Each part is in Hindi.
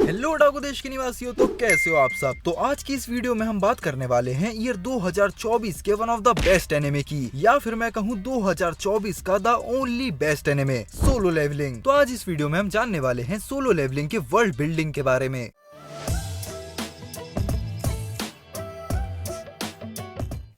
हेलो डाकू देश के निवासियों, तो कैसे हो आप सब। तो आज की इस वीडियो में हम बात करने वाले हैं ईयर 2024 के one of the best anime की, या फिर मैं कहूँ 2024 का the only best anime solo leveling. तो आज इस वीडियो में हम जानने वाले हैं सोलो लेवलिंग के वर्ल्ड बिल्डिंग के बारे में।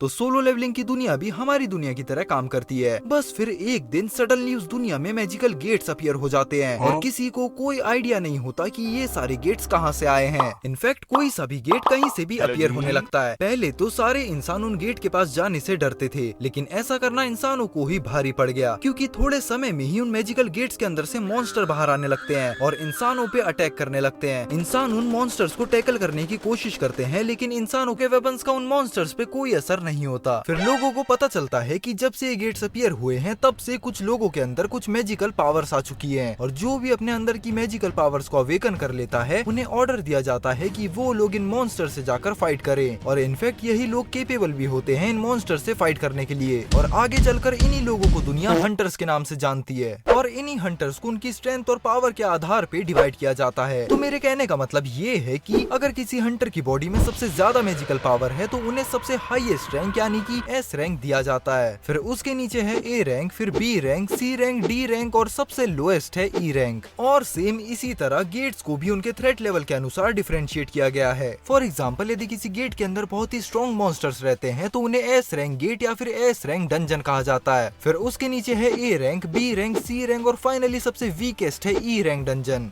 तो सोलो लेवलिंग की दुनिया भी हमारी दुनिया की तरह काम करती है। बस फिर एक दिन सडनली उस दुनिया में मैजिकल गेट्स अपीयर हो जाते हैं और किसी को कोई आइडिया नहीं होता कि ये सारे गेट्स कहाँ से आए हैं। इनफैक्ट कोई सा भी गेट कहीं से भी अपीयर होने लगता है। पहले तो सारे इंसान उन गेट के पास जाने से डरते थे, लेकिन ऐसा करना इंसानों को ही भारी पड़ गया, क्योंकि थोड़े समय में ही उन मैजिकल गेट्स के अंदर से मॉन्स्टर बाहर आने लगते हैं और इंसानों पे अटैक करने लगते हैं। इंसान उन मॉन्स्टर्स को टैकल करने की कोशिश करते हैं, लेकिन इंसानों के वेपन्स का उन मॉन्स्टर्स पे कोई असर नहीं होता। फिर लोगों को पता चलता है कि जब से ये गेट्स अपीयर हुए हैं तब से कुछ लोगों के अंदर कुछ मैजिकल पावर्स आ चुकी हैं, और जो भी अपने अंदर की मैजिकल पावर्स को अवेकन कर लेता है उन्हें ऑर्डर दिया जाता है कि वो लोग इन मॉन्स्टर से जाकर फाइट करें। और इनफैक्ट यही लोग केपेबल भी होते हैं इन मॉन्स्टर से फाइट करने के लिए, और आगे चलकर इन्हीं लोगों को दुनिया हंटर्स के नाम से जानती है। और इन्हीं हंटर्स को उनकी स्ट्रेंथ और पावर के आधार पे डिवाइड किया जाता है। तो मेरे कहने का मतलब ये है कि अगर किसी हंटर की बॉडी में सबसे ज्यादा मैजिकल पावर है तो उन्हें सबसे हाईएस्ट रैंक यानी कि एस रैंक दिया जाता है। फिर उसके नीचे है ए रैंक, फिर बी रैंक, सी रैंक, डी रैंक और सबसे लोएस्ट है ई रैंक। और सेम इसी तरह गेट्स को भी उनके थ्रेट लेवल के अनुसार डिफरेंशिएट किया गया है। फॉर एग्जांपल, यदि किसी गेट के अंदर बहुत ही स्ट्रॉन्ग मॉन्स्टर्स रहते हैं तो उन्हें एस रैंक गेट या फिर एस रैंक डंजन कहा जाता है। फिर उसके नीचे है A rank, B rank, C rank और फाइनली सबसे वीकेस्ट है ई रैंक डंजन।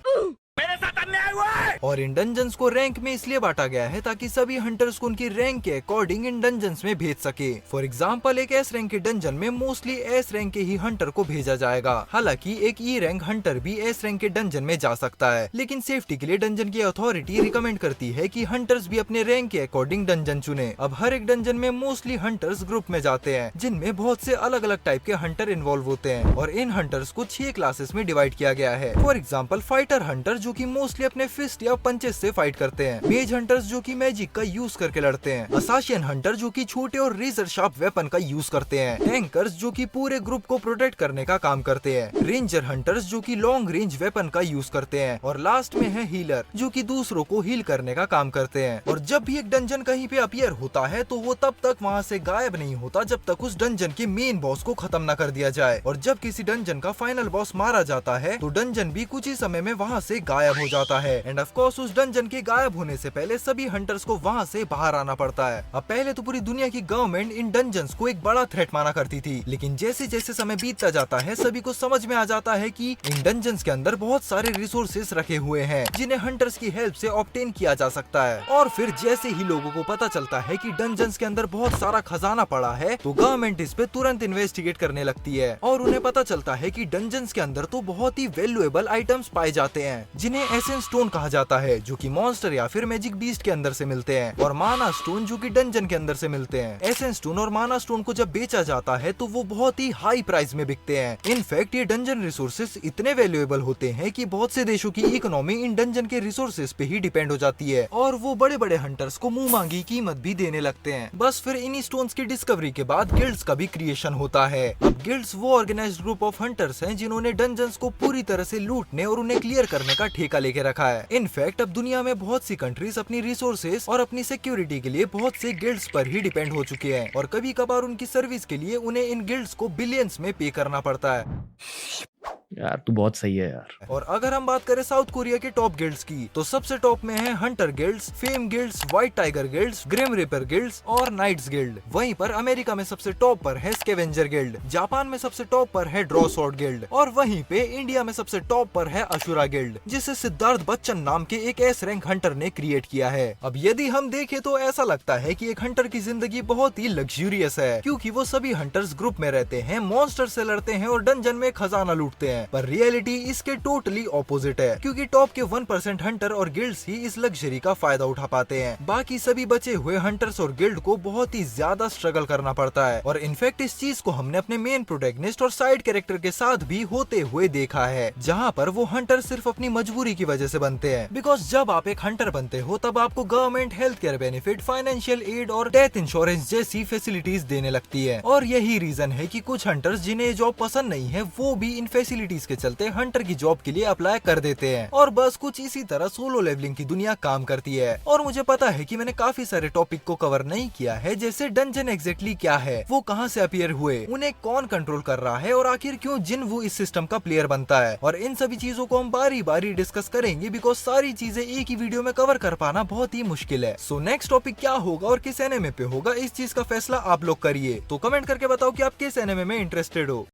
और इन डंजन्स को रैंक में इसलिए बांटा गया है ताकि सभी हंटर्स को उनकी रैंक के अकॉर्डिंग इन डंजन्स में भेज सके। फॉर एग्जांपल, एक एस रैंक के डंजन में मोस्टली एस रैंक के ही हंटर को भेजा जाएगा। हालांकि एक ई रैंक हंटर भी एस रैंक के डंजन में जा सकता है, लेकिन सेफ्टी के लिए डंजन की अथॉरिटी रिकमेंड करती है कि हंटर्स भी अपने रैंक के अकॉर्डिंग डंजन चुने। अब हर एक डंजन में मोस्टली हंटर्स ग्रुप में जाते हैं, जिनमें बहुत से अलग अलग टाइप के हंटर इन्वॉल्व होते हैं, और इन हंटर्स को 6 क्लासेस में डिवाइड किया गया है। फॉर एग्जाम्पल, फाइटर हंटर जो की मोस्टली अपने फिस्ट या पंचेस से फाइट करते हैं, मेज हंटर्स जो कि मैजिक का यूज करके लड़ते हैं, असासिन हंटर जो कि छोटे और रेजर शार्प वेपन का यूज करते हैं, टैंकर्स जो कि पूरे ग्रुप को प्रोटेक्ट करने का काम करते हैं, रेंजर हंटर्स जो कि लॉन्ग रेंज वेपन का यूज करते हैं, और लास्ट में है हीलर जो कि दूसरों को हील करने का काम करते हैं। और जब भी एक डंजन कहीं पे अपीयर होता है तो वो तब तक वहाँ से गायब नहीं होता जब तक उस डंजन के मेन बॉस को खत्म न कर दिया जाए। और जब किसी डंजन का फाइनल बॉस मारा जाता है तो डंजन भी कुछ ही समय में वहाँ से गायब हो जाता है। एंड ऑफ कोर्स उस डंजन के गायब होने से पहले सभी हंटर्स को वहाँ से बाहर आना पड़ता है। अब पहले तो पूरी दुनिया की गवर्नमेंट इन डंजन्स को एक बड़ा थ्रेट माना करती थी, लेकिन जैसे जैसे समय बीतता जाता है सभी को समझ में आ जाता है कि इन डंजन्स के अंदर बहुत सारे रिसोर्सेस रखे हुए हैं जिन्हें हंटर्स की हेल्प से ऑब्टेन किया जा सकता है। और फिर जैसे ही लोगों को पता चलता है कि डंजन्स के अंदर बहुत सारा खजाना पड़ा है तो गवर्नमेंट इस पे तुरंत इन्वेस्टिगेट करने लगती है, और उन्हें पता चलता है कि डंजन्स के अंदर तो बहुत ही वैल्यूएबल आइटम्स पाए जाते हैं जिन्हें एसेंस स्टोन कहा जाता है, जो कि मॉन्स्टर या फिर मैजिक बीस्ट के अंदर से मिलते हैं, और माना स्टोन जो कि डंजन के अंदर से मिलते हैं। एसेंस स्टोन और माना स्टोन को जब बेचा जाता है तो वो बहुत ही हाई प्राइस में बिकते हैं। इनफैक्ट ये डंजन रिसोर्सेस इतने वैल्यूएबल होते हैं कि बहुत से देशों की इकोनॉमी इन डंजन के रिसोर्सेस पे ही डिपेंड हो जाती है, और वो बड़े बड़े हंटर्स को मुंह मांगी कीमत भी देने लगते हैं। बस फिर इन्हीं स्टोन्स की डिस्कवरी के बाद गिल्ड्स का भी क्रिएशन होता है। अब गिल्ड्स वो ऑर्गेनाइज्ड ग्रुप ऑफ हंटर्स हैं जिन्होंने डंजन्स को पूरी तरह से लूटने और उन्हें क्लियर करने का ठेका लेके रखा है। इनफैक्ट अब दुनिया में बहुत सी कंट्रीज अपनी रिसोर्सेस और अपनी सिक्योरिटी के लिए बहुत से गिल्ड्स पर ही डिपेंड हो चुके हैं, और कभी कभार उनकी सर्विस के लिए उन्हें इन गिल्ड्स को बिलियंस में पे करना पड़ता है। यार तू बहुत सही है यार। और अगर हम बात करें साउथ कोरिया के टॉप गिल्ड्स की, तो सबसे टॉप में है hunter guilds, fame guilds, white tiger guilds, grim reaper guilds और नाइट्स गिल्ड। वहीं पर अमेरिका में सबसे टॉप पर है स्कैवेंजर गिल्ड, जापान में सबसे टॉप पर है ड्रॉ सॉर्ड गिल्ड, और वहीं पे इंडिया में सबसे टॉप पर है अशुरा गिल्ड, जिसे सिद्धार्थ बच्चन नाम के एक एस रैंक हंटर ने क्रिएट किया है। अब यदि हम देखें तो ऐसा लगता है कि एक हंटर की जिंदगी बहुत ही लग्जूरियस है, क्योंकि वो सभी हंटर्स ग्रुप में रहते हैं, मॉन्स्टर से लड़ते हैं और डंजन में खजाना लूटते हैं। पर रियलिटी इसके टोटली ऑपोजिट है, क्योंकि टॉप के 1% हंटर और गिल्ड्स ही इस लग्जरी का फायदा उठा पाते हैं। बाकी सभी बचे हुए हंटर्स और गिल्ड को बहुत ही ज्यादा स्ट्रगल करना पड़ता है, और इनफैक्ट इस चीज को हमने अपने मेन प्रोटैगनिस्ट और साइड कैरेक्टर के साथ भी होते हुए देखा है, जहाँ पर वो हंटर सिर्फ अपनी मजबूरी की वजह से बनते हैं। बिकॉज जब आप एक हंटर बनते हो तब आपको government health care benefit, financial aid और डेथ इंश्योरेंस जैसी फैसिलिटीज देने लगती है, और यही रीजन है कि कुछ हंटर्स जिन्हें जॉब पसंद नहीं है वो भी इन फैसिलिटीज चीज के चलते हंटर की जॉब के लिए अप्लाई कर देते हैं और बस कुछ इसी तरह सोलो लेवलिंग की दुनिया काम करती है। और मुझे पता है कि मैंने काफी सारे टॉपिक को कवर नहीं किया है, जैसे डंजन एग्जैक्टली क्या है, वो कहाँ से अपीयर हुए, उन्हें कौन कंट्रोल कर रहा है और आखिर क्यों जिनवू इस सिस्टम का प्लेयर बनता है। और इन सभी चीजों को हम बारी बारी डिस्कस करेंगे, बिकॉज सारी चीजें एक ही वीडियो में कवर कर पाना बहुत ही मुश्किल है। सो नेक्स्ट टॉपिक क्या होगा और किस एनिमे पे होगा, इस चीज का फैसला आप लोग करिए। तो कमेंट करके बताओ कि आप किस एनिमे में इंटरेस्टेड हो।